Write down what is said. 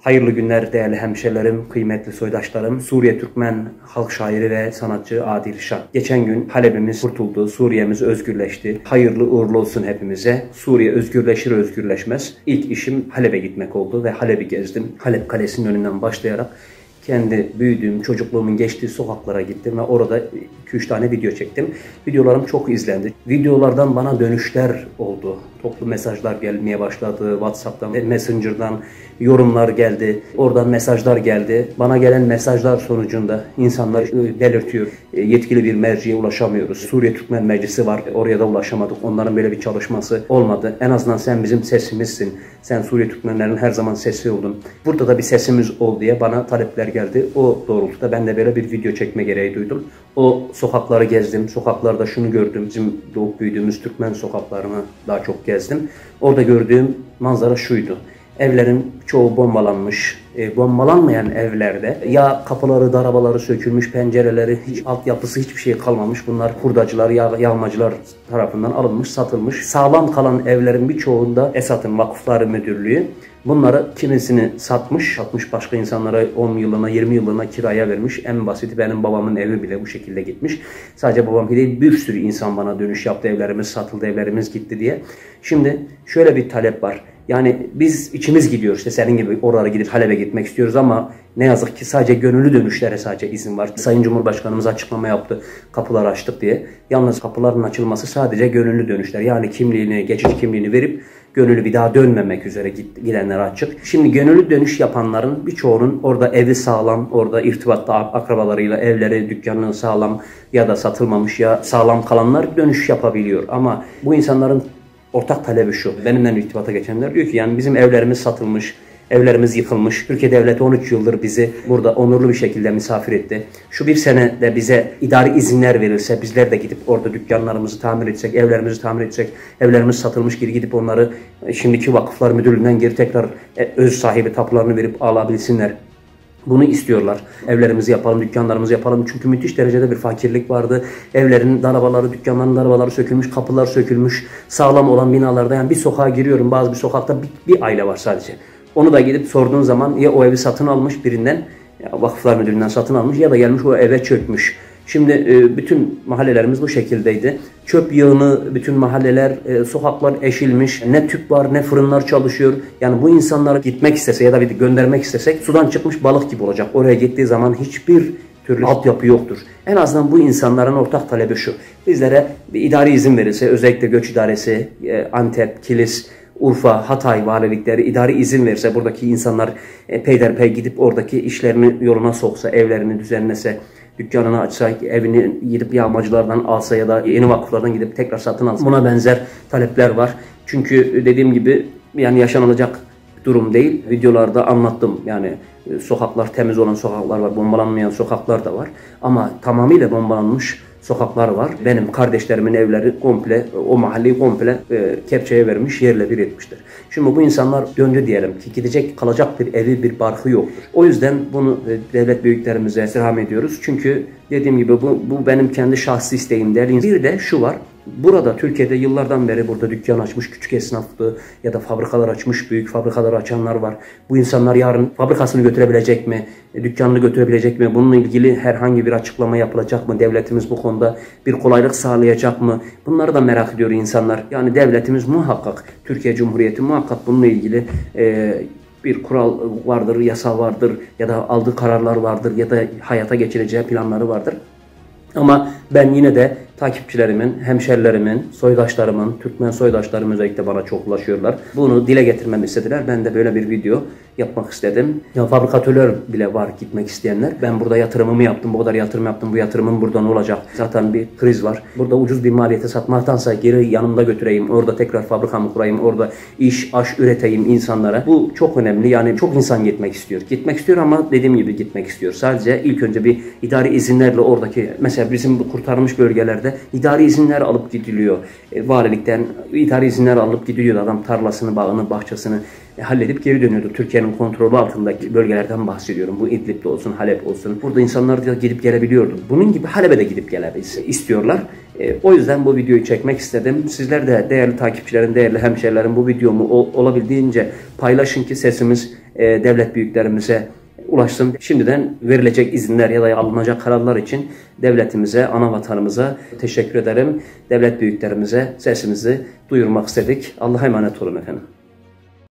Hayırlı günler değerli hemşerilerim, kıymetli soydaşlarım. Suriye Türkmen halk şairi ve sanatçı Adil Şah. Geçen gün Halep'imiz kurtuldu, Suriye'miz özgürleşti. Hayırlı uğurlu olsun hepimize. Suriye özgürleşir özgürleşmez İlk işim Halep'e gitmek oldu ve Halep'i gezdim. Halep Kalesi'nin önünden başlayarak kendi büyüdüğüm, çocukluğumun geçtiği sokaklara gittim ve orada 2-3 tane video çektim. Videolarım çok izlendi. Videolardan bana dönüşler oldu. Toplu mesajlar gelmeye başladı. WhatsApp'tan, Messenger'dan yorumlar geldi. Oradan mesajlar geldi. Bana gelen mesajlar sonucunda insanlar belirtiyor. Yetkili bir merciye ulaşamıyoruz. Suriye Türkmen Meclisi var. Oraya da ulaşamadık. Onların böyle bir çalışması olmadı. En azından sen bizim sesimizsin. Sen Suriye Türkmenlerin her zaman sesi oldun. Burada da bir sesimiz ol diye bana talepler geldi. O doğrultuda ben de böyle bir video çekme gereği duydum. O sokakları gezdim. Sokaklarda şunu gördüm. Bizim doğup büyüdüğümüz Türkmen sokaklarını daha çok gezdim. Orada gördüğüm manzara şuydu. Evlerin çoğu bombalanmış. Bombalanmayan evlerde ya kapıları, darabaları sökülmüş, pencereleri, hiç altyapısı hiçbir şey kalmamış. Bunlar hurdacılar, yağmacılar tarafından alınmış, satılmış. Sağlam kalan evlerin birçoğunda Esad'ın Vakıfları Müdürlüğü bunları kimisini satmış başka insanlara 10 yılına, 20 yılına kiraya vermiş. En basiti benim babamın evi bile bu şekilde gitmiş. Sadece babam değil, bir sürü insan bana dönüş yaptı, evlerimiz satıldı, evlerimiz gitti diye. Şimdi şöyle bir talep var. Yani biz içimiz gidiyor, işte senin gibi oralara gidip Halep'e gitmek istiyoruz ama ne yazık ki sadece gönüllü dönüşlere sadece izin var. Sayın Cumhurbaşkanımız açıklama yaptı, kapıları açtık diye. Yalnız kapıların açılması sadece gönüllü dönüşler. Yani kimliğini, geçici kimliğini verip gönüllü bir daha dönmemek üzere gidenler açık. Şimdi gönüllü dönüş yapanların birçoğunun orada evi sağlam, orada irtibatta akrabalarıyla evleri, dükkanı sağlam ya da satılmamış ya sağlam kalanlar dönüş yapabiliyor. Ama bu insanların ortak talebi şu. Benimle irtibata geçenler diyor ki yani bizim evlerimiz satılmış, evlerimiz yıkılmış. Türkiye Devleti 13 yıldır bizi burada onurlu bir şekilde misafir etti. Şu bir sene de bize idari izinler verilse, bizler de gidip orada dükkanlarımızı tamir etsek, evlerimizi tamir etsek, evlerimiz satılmış geri gidip onları şimdiki Vakıflar Müdürlüğü'nden geri tekrar öz sahibi tapularını verip alabilsinler. Bunu istiyorlar. Evlerimizi yapalım, dükkanlarımızı yapalım. Çünkü müthiş derecede bir fakirlik vardı. Evlerin darabaları, dükkanların darabaları sökülmüş, kapılar sökülmüş. Sağlam olan binalarda yani bir sokağa giriyorum. Bazı bir sokakta bir aile var sadece. Onu da gidip sorduğun zaman ya o evi satın almış birinden, ya Vakıflar Müdürlüğü'nden satın almış ya da gelmiş o eve çökmüş. Şimdi bütün mahallelerimiz bu şekildeydi. Çöp yığını, bütün mahalleler, sokaklar eşilmiş. Ne tüp var, ne fırınlar çalışıyor. Yani bu insanlar gitmek istese ya da bir göndermek istesek sudan çıkmış balık gibi olacak. Oraya gittiği zaman hiçbir türlü altyapı yoktur. En azından bu insanların ortak talebi şu. Bizlere bir idari izin verilse, özellikle Göç İdaresi, Antep, Kilis, Urfa, Hatay valilikleri idari izin verirse, buradaki insanlar peyderpey gidip oradaki işlerini yoluna soksa, evlerini düzenlese, dükkanını açsa, evini gidip yağmacılardan alsa ya da yeni vakıflardan gidip tekrar satın alsa. Buna benzer talepler var. Çünkü dediğim gibi yani yaşanılacak durum değil. Videolarda anlattım. Yani sokaklar temiz olan sokaklar var, bombalanmayan sokaklar da var. Ama tamamıyla bombalanmış sokaklar var. Benim kardeşlerimin evleri komple, o mahalleyi komple kepçeye vermiş, yerle bir etmiştir. Şimdi bu insanlar döndü diyelim ki gidecek, kalacak bir evi, bir barkı yoktur. O yüzden bunu devlet büyüklerimize istirham ediyoruz. Çünkü dediğim gibi bu benim kendi şahsi isteğim değil. Bir de şu var. Burada Türkiye'de yıllardan beri burada dükkan açmış küçük esnaflı ya da fabrikalar açmış, büyük fabrikalar açanlar var. Bu insanlar yarın fabrikasını götürebilecek mi? Dükkanını götürebilecek mi? Bununla ilgili herhangi bir açıklama yapılacak mı? Devletimiz bu konuda bir kolaylık sağlayacak mı? Bunları da merak ediyor insanlar. Yani devletimiz muhakkak, Türkiye Cumhuriyeti muhakkak bununla ilgili bir kural vardır, yasa vardır ya da aldığı kararlar vardır ya da hayata geçireceği planları vardır. Ama ben yine de takipçilerimin, hemşerilerimin, soydaşlarımın, Türkmen soydaşlarım özellikle bana çok ulaşıyorlar. Bunu dile getirmemi istediler. Ben de böyle bir video yapmak istedim. Ya fabrikatörler bile var gitmek isteyenler. Ben burada yatırımımı yaptım, bu kadar yatırım yaptım, bu yatırımım buradan olacak. Zaten bir kriz var. Burada ucuz bir maliyete satmaktansa geri yanımda götüreyim, orada tekrar fabrikamı kurayım, orada iş, aş üreteyim insanlara. Bu çok önemli. Yani çok insan gitmek istiyor. Gitmek istiyor ama dediğim gibi gitmek istiyor. Sadece ilk önce bir idari izinlerle oradaki, mesela bizim bu kurtarılmış bölgelerde idari izinler alıp gidiliyor. Valilikten idari izinler alıp gidiyordu. Adam tarlasını, bağını, bahçesini halledip geri dönüyordu. Türkiye'nin kontrolü altındaki bölgelerden bahsediyorum. Bu İdlib'de olsun, Halep olsun. Burada insanlar da gidip gelebiliyordu. Bunun gibi Halep'e de gidip gelebilsin istiyorlar. O yüzden bu videoyu çekmek istedim. Sizler de değerli takipçilerim, değerli hemşerilerim bu videomu olabildiğince paylaşın ki sesimiz devlet büyüklerimize ulaşsın. Şimdiden verilecek izinler ya da alınacak kararlar için devletimize, ana vatanımıza teşekkür ederim. Devlet büyüklerimize sesimizi duyurmak istedik. Allah'a emanet olun efendim.